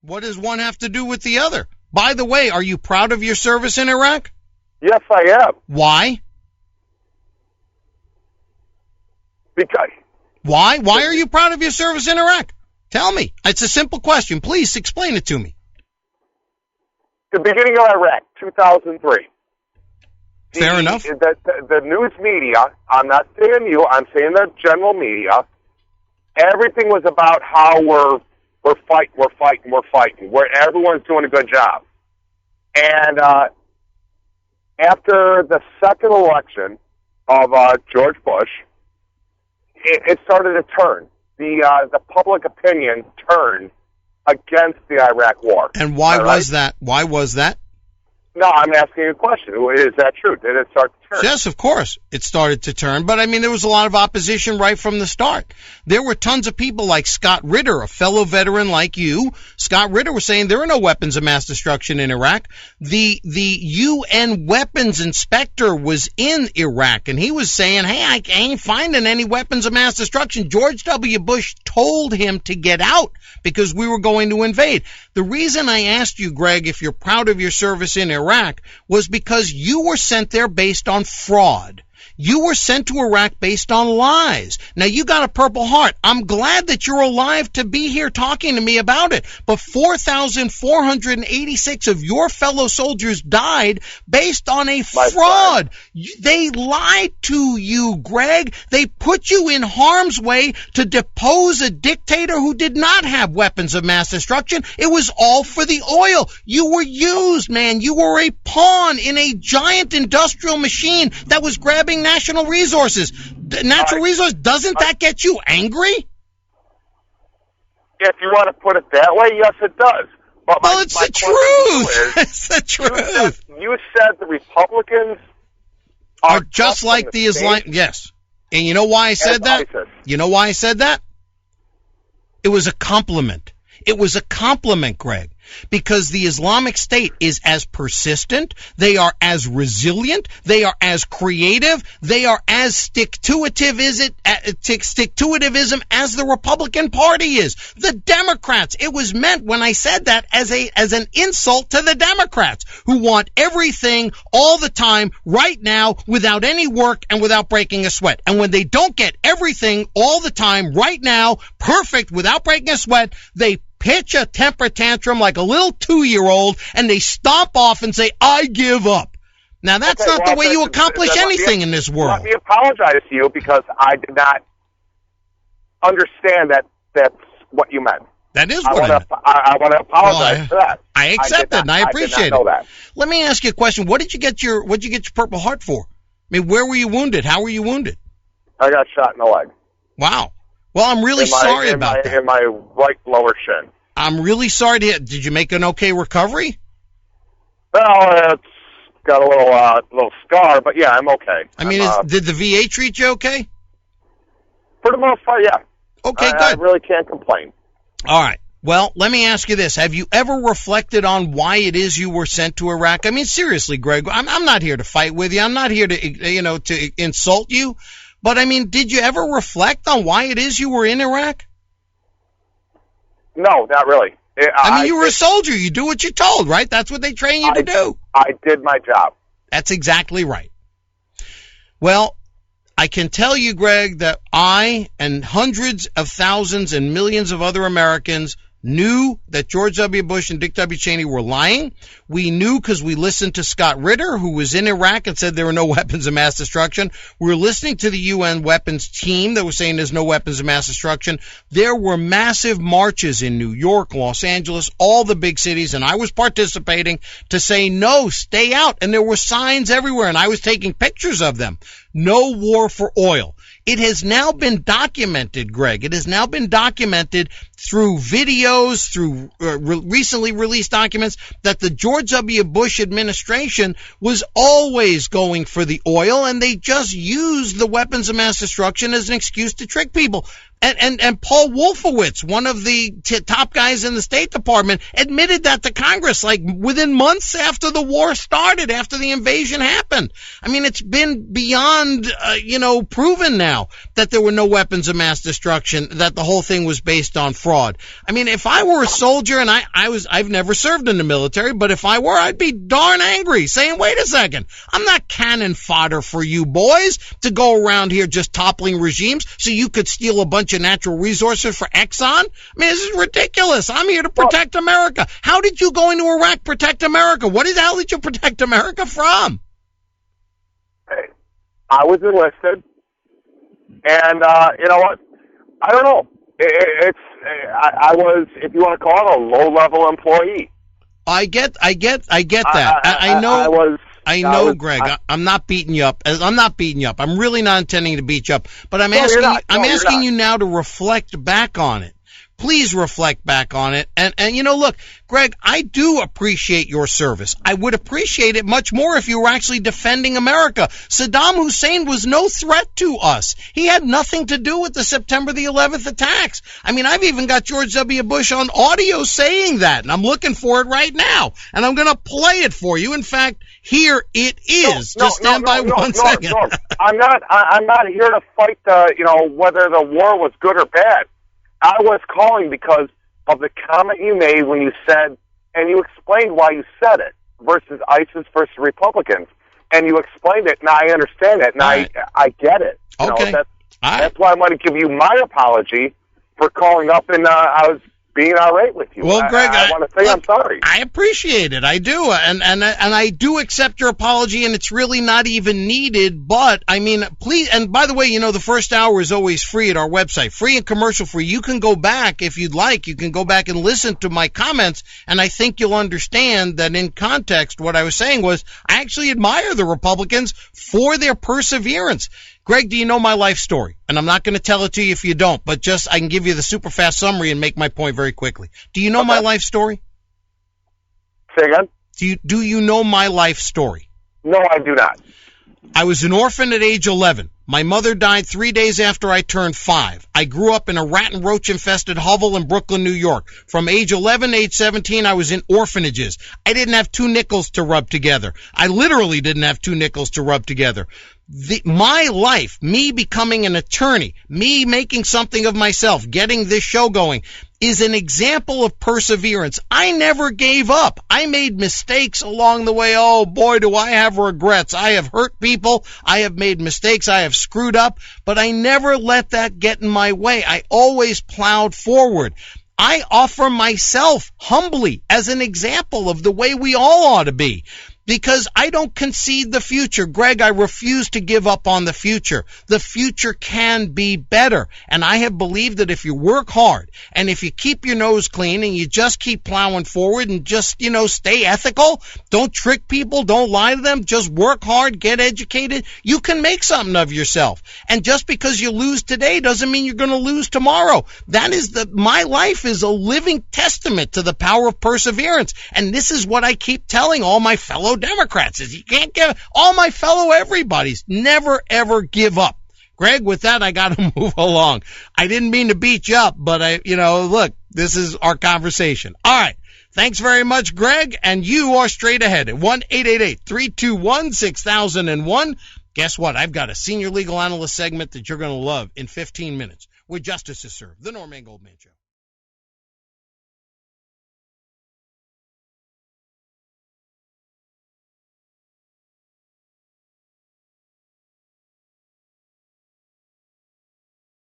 What does one have to do with the other? By the way, are you proud of your service in Iraq? Yes, I am. Why? Because. Why? Why are you proud of your service in Iraq? Tell me. It's a simple question. Please explain it to me. The beginning of Iraq, 2003. Fair enough. The news media, I'm not saying you, I'm saying the general media, everything was about how we're fighting, where everyone's doing a good job. And after the second election of George Bush, it started to turn. The public opinion turned against the Iraq War. And why was that? Why was that? No, I'm asking you a question. Is that true? Did it start to turn? Yes, of course. It started to turn. But, I mean, there was a lot of opposition right from the start. There were tons of people like Scott Ritter, a fellow veteran like you. Scott Ritter was saying there are no weapons of mass destruction in Iraq. The UN weapons inspector was in Iraq, and he was saying, hey, I ain't finding any weapons of mass destruction. George W. Bush told him to get out because we were going to invade. The reason I asked you, Greg, if you're proud of your service in Iraq was because you were sent there based on fraud. You were sent to Iraq based on lies. Now, you got a Purple Heart. I'm glad that you're alive to be here talking to me about it. But 4,486 of your fellow soldiers died based on a fraud. They lied to you, Greg. They put you in harm's way to depose a dictator who did not have weapons of mass destruction. It was all for the oil. You were used, man. You were a pawn in a giant industrial machine that was grabbing national resources. Natural resource, doesn't that get you angry? If you want to put it that way, yes, it does. But it's the truth. It's the truth. You said the Republicans are just like the Islam. Yes. And you know why I said that? You know why I said that? It was a compliment. It was a compliment, Greg, because the Islamic State is as persistent, they are as resilient, they are as creative, they are as stick-to-itivism as the Republican Party is. The Democrats, it was meant when I said that as an insult to the Democrats who want everything all the time right now without any work and without breaking a sweat. And when they don't get everything all the time right now, perfect without breaking a sweat, they pitch a temper tantrum like a little 2-year-old, and they stomp off and say, I give up. Now, that's not the way you accomplish anything in this world. Let me apologize to you because I did not understand that that's what you meant. That is what I want to apologize for that. I accept it, and I appreciate it. That. Let me ask you a question. What did you get your Purple Heart for? I mean, where were you wounded? How were you wounded? I got shot in the leg. Wow. Well, I'm really sorry about that. In my right lower shin. I'm really sorry to hear. Did you make an okay recovery? Well, it's got a little scar, but yeah, I'm okay. I mean, did the VA treat you okay? For the most part, yeah. Okay, good. I really can't complain. All right. Well, let me ask you this. Have you ever reflected on why it is you were sent to Iraq? I mean, seriously, Greg, I'm not here to fight with you. I'm not here to, to insult you. But, I mean, did you ever reflect on why it is you were in Iraq? No, not really. You were a soldier. You do what you're told, right? That's what they train you to do. I did my job. That's exactly right. Well, I can tell you, Greg, that I and hundreds of thousands and millions of other Americans knew that George W. Bush and Dick W. Cheney were lying. We knew because we listened to Scott Ritter, who was in Iraq and said there were no weapons of mass destruction. We were listening to the UN weapons team that was saying there's no weapons of mass destruction. There were massive marches in New York, Los Angeles, all the big cities, and I was participating to say, no, stay out. And there were signs everywhere, and I was taking pictures of them. No war for oil. It has now been documented, Greg. It has now been documented through videos, through recently released documents, that the George W. Bush administration was always going for the oil, and they just used the weapons of mass destruction as an excuse to trick people. And Paul Wolfowitz, one of the top guys in the State Department, admitted that to Congress, like within months after the war started, after the invasion happened. I mean, it's been beyond, proven now that there were no weapons of mass destruction, that the whole thing was based on fraud. I mean, if I were a soldier, and I've never served in the military, but if I were, I'd be darn angry, saying, wait a second, I'm not cannon fodder for you boys to go around here just toppling regimes so you could steal a bunch of natural resources for Exxon. I mean, this is ridiculous. I'm here to protect America. How did you go into Iraq protect America? What the hell did you protect America from? I was enlisted, and you know what? I don't know. I was, if you want to call it, a low-level employee. I get that. I know, Greg. I'm not beating you up. I'm really not intending to beat you up. But I'm asking you now to reflect back on it. Please reflect back on it. And look, Greg, I do appreciate your service. I would appreciate it much more if you were actually defending America. Saddam Hussein was no threat to us. He had nothing to do with the September the 11th attacks. I mean, I've even got George W. Bush on audio saying that, and I'm looking for it right now. And I'm going to play it for you. In fact, here it is. Just stand by one second. No. I'm not here to fight whether the war was good or bad. I was calling because of the comment you made when you said, and you explained why you said it, versus ISIS versus Republicans. And you explained it, and I understand it, and I get it. Okay. That's why I'm going to give you my apology for calling up, and I was being irate with you. Well, Greg, I want to say I'm sorry. I appreciate it. I do. And I do accept your apology, and it's really not even needed. But, I mean, please, and by the way, the first hour is always free at our website, free and commercial free. You can go back, if you'd like, you can go back and listen to my comments, and I think you'll understand that in context, what I was saying was, I actually admire the Republicans for their perseverance. Greg, do you know my life story? And I'm not going to tell it to you if you don't, but I can give you the super fast summary and make my point very quickly. Do you know my life story? Say again? Do you know my life story? No, I do not. I was an orphan at age 11. My mother died 3 days after I turned 5. I grew up in a rat and roach infested hovel in Brooklyn, New York. From age 11 to age 17, I was in orphanages. I didn't have 2 nickels to rub together. I literally didn't have 2 nickels to rub together. My life, me becoming an attorney, me making something of myself, getting this show going, is an example of perseverance. I never gave up. I made mistakes along the way. Oh boy, do I have regrets. I have hurt people. I have made mistakes. I have screwed up, but I never let that get in my way. I always plowed forward. I offer myself humbly as an example of the way we all ought to be. Because I don't concede the future. Greg, I refuse to give up on the future. The future can be better. And I have believed that if you work hard and if you keep your nose clean and you just keep plowing forward and just, stay ethical, don't trick people, don't lie to them, just work hard, get educated, you can make something of yourself. And just because you lose today doesn't mean you're going to lose tomorrow. My life is a living testament to the power of perseverance. And this is what I keep telling all my fellow Democrats is you can't give all my fellow everybody's never ever give up. Greg, with that, I got to move along. I didn't mean to beat you up, but look, this is our conversation. All right. Thanks very much, Greg. And you are straight ahead at 1-888-321-6001. Guess what? I've got a senior legal analyst segment that you're going to love in 15 minutes where justice is served. The Norman Goldman Show.